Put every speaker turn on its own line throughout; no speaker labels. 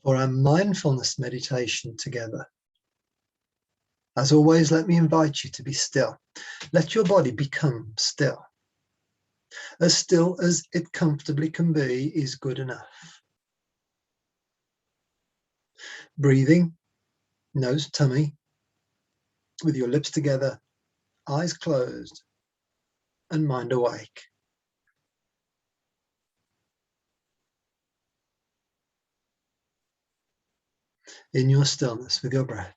for our mindfulness meditation together. As always, let me invite you to be still. Let your body become still. As still as it comfortably can be is good enough. Breathing, nose, tummy, with your lips together, eyes closed, and mind awake. In your stillness with your breath,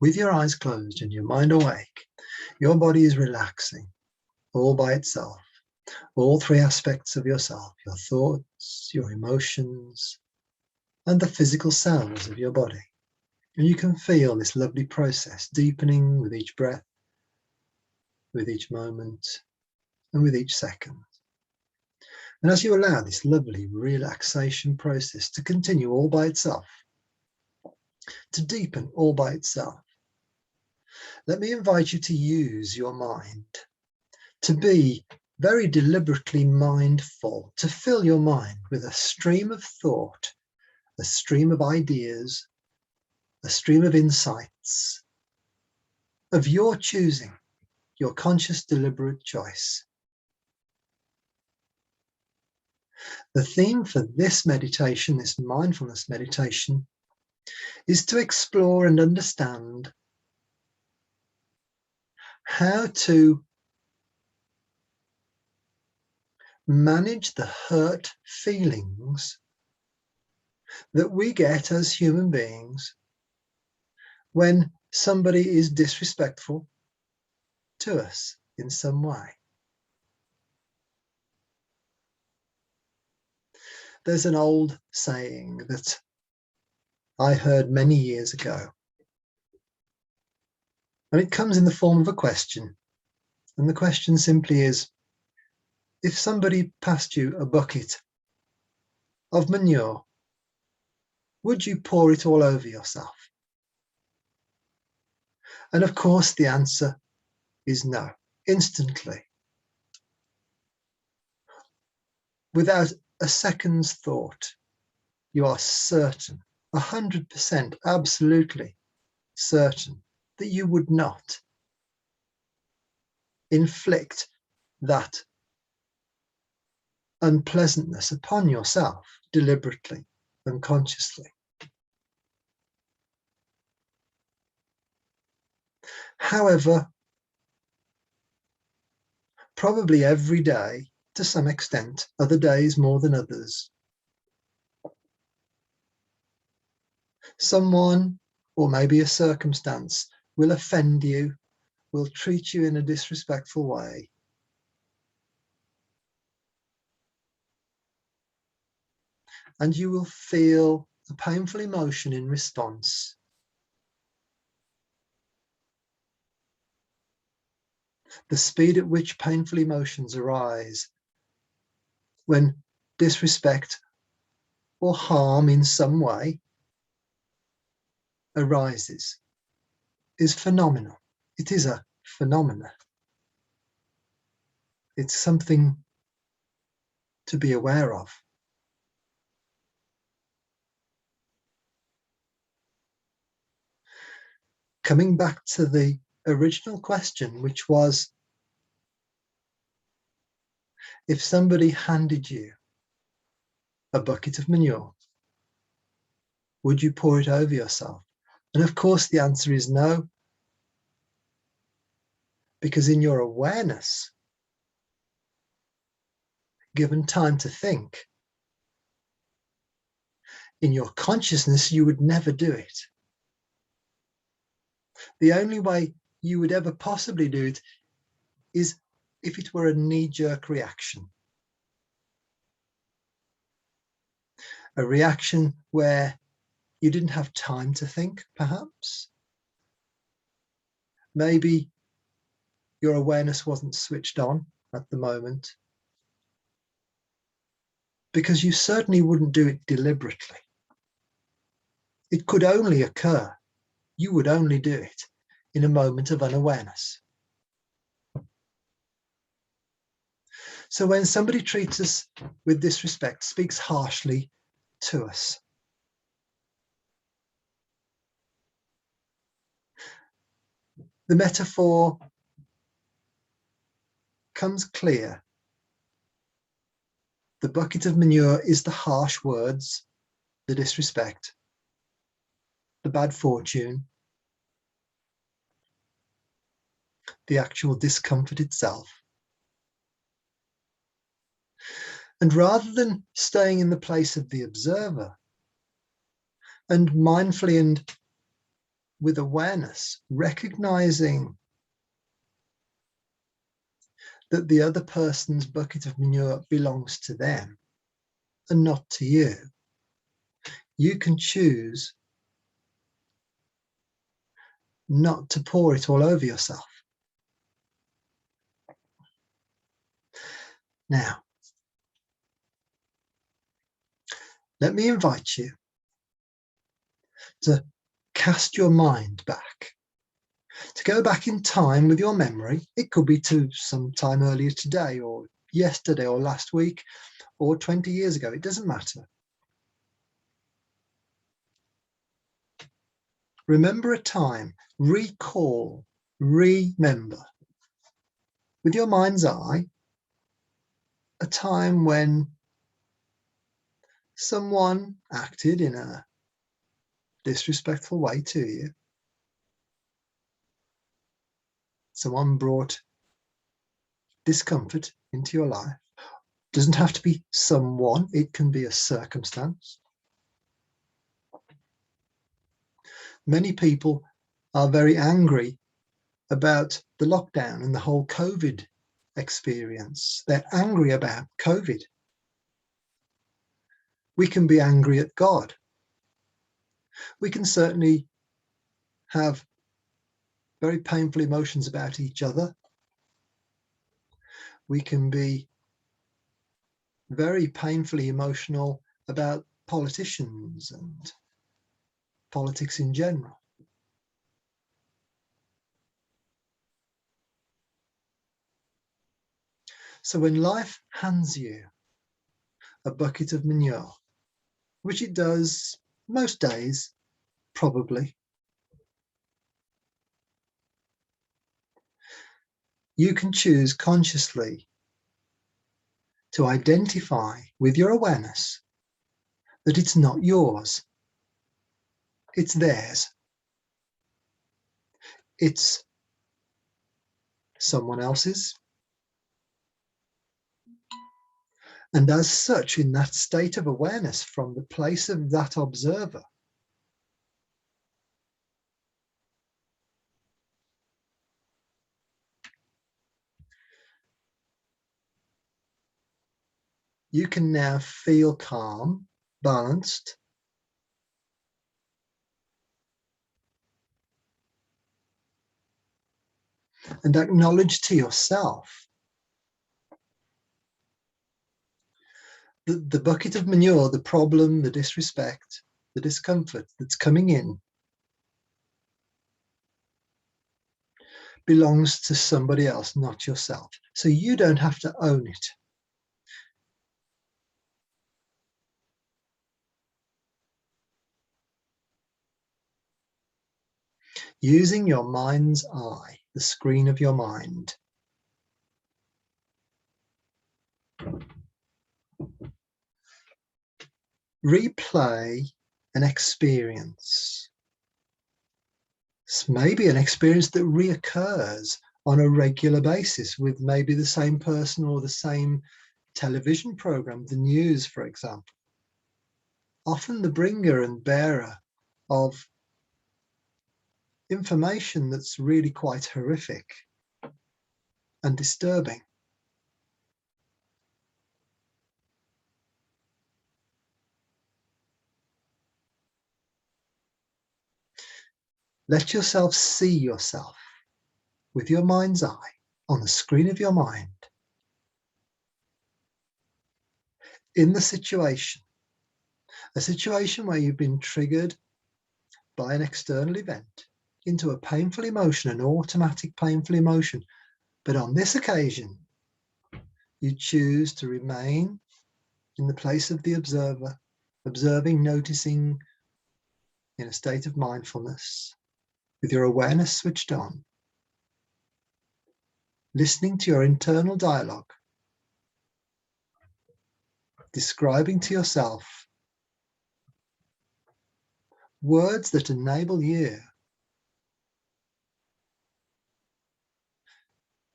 with your eyes closed and your mind awake, your body is relaxing all by itself. All three aspects of yourself, your thoughts, your emotions, and the physical cells of your body. And you can feel this lovely process deepening with each breath, with each moment, and with each second. And as you allow this lovely relaxation process to continue all by itself, to deepen all by itself, let me invite you to use your mind, to be very deliberately mindful, to fill your mind with a stream of thought, a stream of ideas, a stream of insights, of your choosing, your conscious, deliberate choice. The theme for this meditation, this mindfulness meditation, is to explore and understand how to manage the hurt feelings that we get as human beings when somebody is disrespectful to us in some way. There's an old saying that I heard many years ago, and it comes in the form of a question. And the question simply is, if somebody passed you a bucket of manure, would you pour it all over yourself? And of course, the answer is no, instantly. Without a second's thought, you are certain, 100% absolutely certain that you would not inflict that unpleasantness upon yourself deliberately and consciously. However, probably every day, to some extent, other days more than others, someone or maybe a circumstance will offend you, will treat you in a disrespectful way. And you will feel a painful emotion in response. The speed at which painful emotions arise when disrespect or harm in some way arises is phenomenal. It is a phenomenon. It's something to be aware of. Coming back to the original question, which was, if somebody handed you a bucket of manure, would you pour it over yourself? And of course the answer is no, because in your awareness, given time to think, in your consciousness, you would never do it. The only way you would ever possibly do it is if it were a knee-jerk reaction. A reaction where you didn't have time to think, perhaps. Maybe your awareness wasn't switched on at the moment, because you certainly wouldn't do it deliberately. It could only occur, you would only do it in a moment of unawareness. So when somebody treats us with disrespect, speaks harshly to us, the metaphor comes clear. The bucket of manure is the harsh words, the disrespect, the bad fortune, the actual discomfort itself. And rather than staying in the place of the observer and mindfully and with awareness, recognizing that the other person's bucket of manure belongs to them and not to you, you can choose not to pour it all over yourself. Now, let me invite you to cast your mind back, to go back in time with your memory. It could be to some time earlier today or yesterday or last week or 20 years ago. It doesn't matter. Remember a time, recall, remember with your mind's eye a time when someone acted in a disrespectful way to you. Someone brought discomfort into your life. It doesn't have to be someone, it can be a circumstance. Many people are very angry about the lockdown and the whole COVID experience. They're angry about COVID. We can be angry at God. We can certainly have very painful emotions about each other. We can be very painfully emotional about politicians and politics in general. So when life hands you a bucket of manure, which it does most days, probably, you can choose consciously to identify with your awareness that it's not yours, it's theirs. It's someone else's. And as such, in that state of awareness from the place of that observer, you can now feel calm, balanced, and acknowledge to yourself that the bucket of manure, the problem, the disrespect, the discomfort that's coming in belongs to somebody else, not yourself. So you don't have to own it. Using your mind's eye, the screen of your mind, replay an experience. It's maybe an experience that reoccurs on a regular basis with maybe the same person or the same television program, the news, for example. Often the bringer and bearer of information that's really quite horrific and disturbing. Let yourself see yourself with your mind's eye on the screen of your mind in the situation, a situation where you've been triggered by an external event into a painful emotion, an automatic painful emotion. But on this occasion, you choose to remain in the place of the observer, observing, noticing in a state of mindfulness, with your awareness switched on, listening to your internal dialogue, describing to yourself words that enable you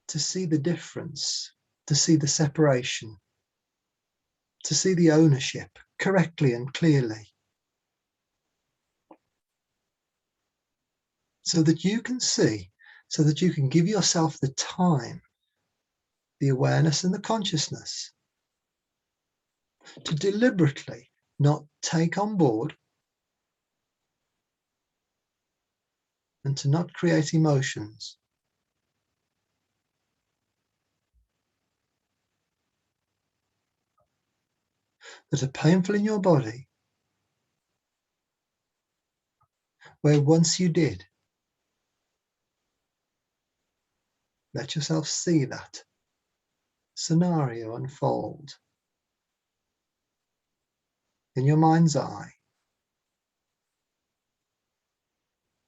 to see the difference, to see the separation, to see the ownership correctly and clearly, so that you can see, so that you can give yourself the time, the awareness and the consciousness to deliberately not take on board and to not create emotions that are painful in your body, where once you did. Let yourself see that scenario unfold in your mind's eye.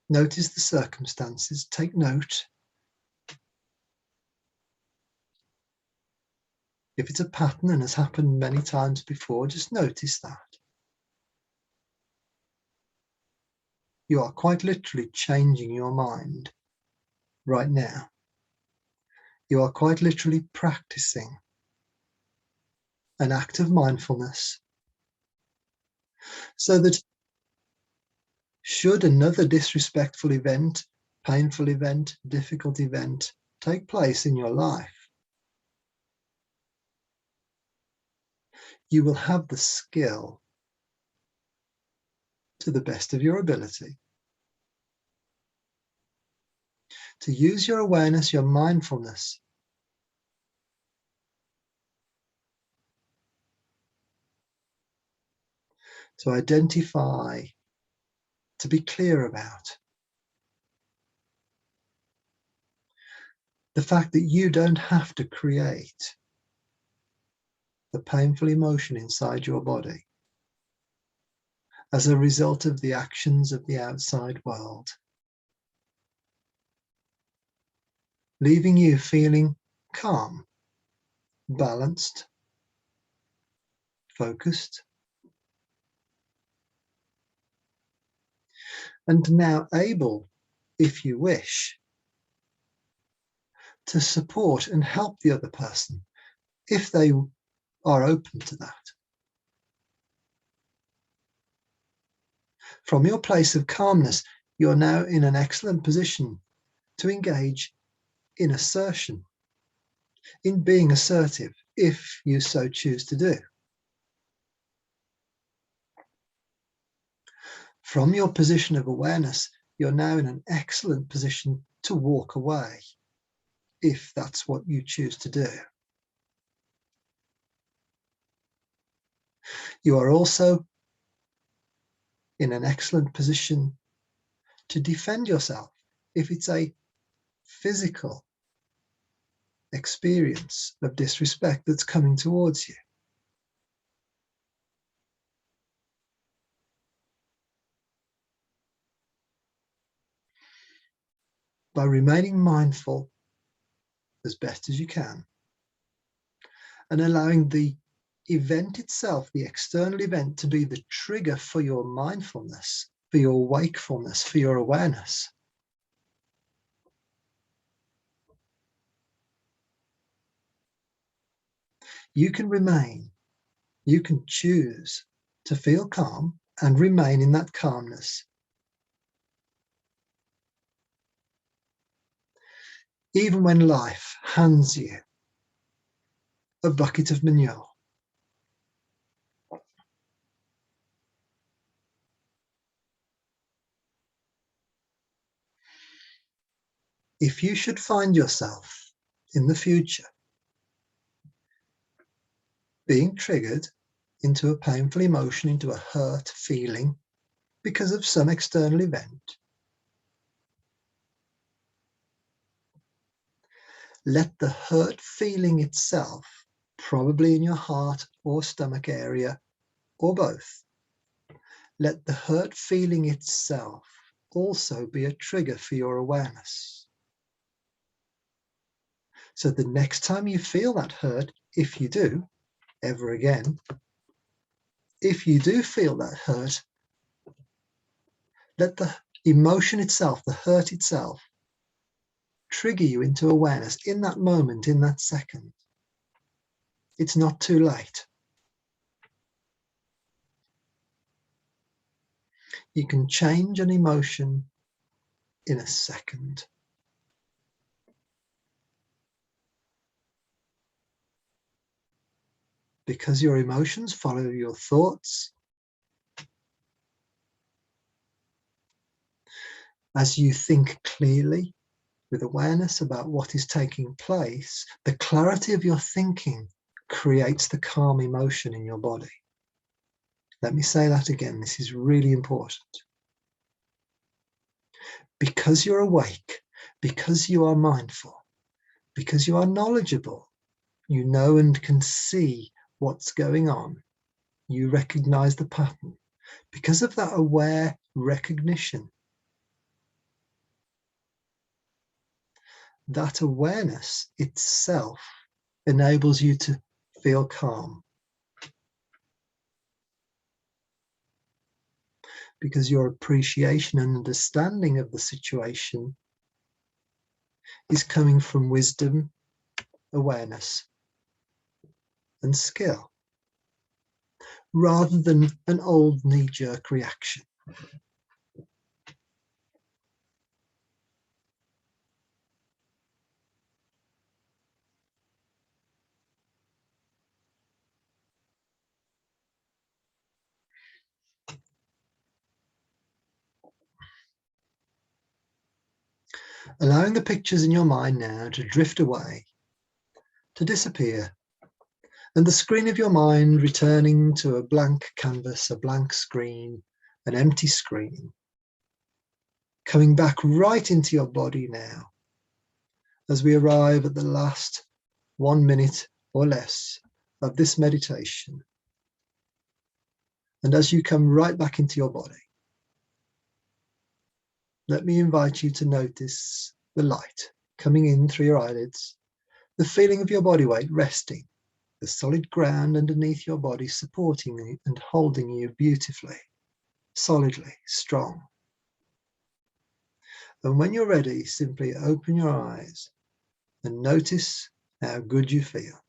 Notice the circumstances, take note. If it's a pattern and has happened many times before, just notice that. You are quite literally changing your mind right now. You are quite literally practicing an act of mindfulness, so that should another disrespectful event, painful event, difficult event take place in your life, you will have the skill, to the best of your ability, to use your awareness, your mindfulness, to identify, to be clear about the fact that you don't have to create the painful emotion inside your body as a result of the actions of the outside world, leaving you feeling calm, balanced, focused, and now able, if you wish, to support and help the other person if they are open to that. From your place of calmness, you're now in an excellent position to engage in assertion, in being assertive, if you so choose to do. From your position of awareness, you're now in an excellent position to walk away, if that's what you choose to do. You are also in an excellent position to defend yourself if it's a physical experience of disrespect that's coming towards you. By remaining mindful as best as you can and allowing the event itself, the external event, to be the trigger for your mindfulness, for your wakefulness, for your awareness, you can remain, you can choose to feel calm and remain in that calmness, even when life hands you a bucket of manure. If you should find yourself in the future being triggered into a painful emotion, into a hurt feeling because of some external event, let the hurt feeling itself, probably in your heart or stomach area or both, let the hurt feeling itself also be a trigger for your awareness, So the next time you feel that hurt, if you do, ever again, if you do feel that hurt, let the emotion itself, the hurt itself, trigger you into awareness in that moment, in that second. It's not too late. You can change an emotion in a second. Because your emotions follow your thoughts. As you think clearly with awareness about what is taking place, the clarity of your thinking creates the calm emotion in your body. Let me say that again. This is really important. Because you're awake, because you are mindful, because you are knowledgeable, you know and can see what's going on. You recognize the pattern. Because of that aware recognition, that awareness itself enables you to feel calm. Because your appreciation and understanding of the situation is coming from wisdom, awareness, and skill, rather than an old knee-jerk reaction. Allowing the pictures in your mind now to drift away, to disappear, and the screen of your mind returning to a blank canvas, a blank screen, an empty screen, coming back right into your body now, as we arrive at the last 1 minute or less of this meditation. And as you come right back into your body, let me invite you to notice the light coming in through your eyelids, the feeling of your body weight resting, the solid ground underneath your body supporting you and holding you beautifully, solidly, strong. And when you're ready, simply open your eyes and notice how good you feel.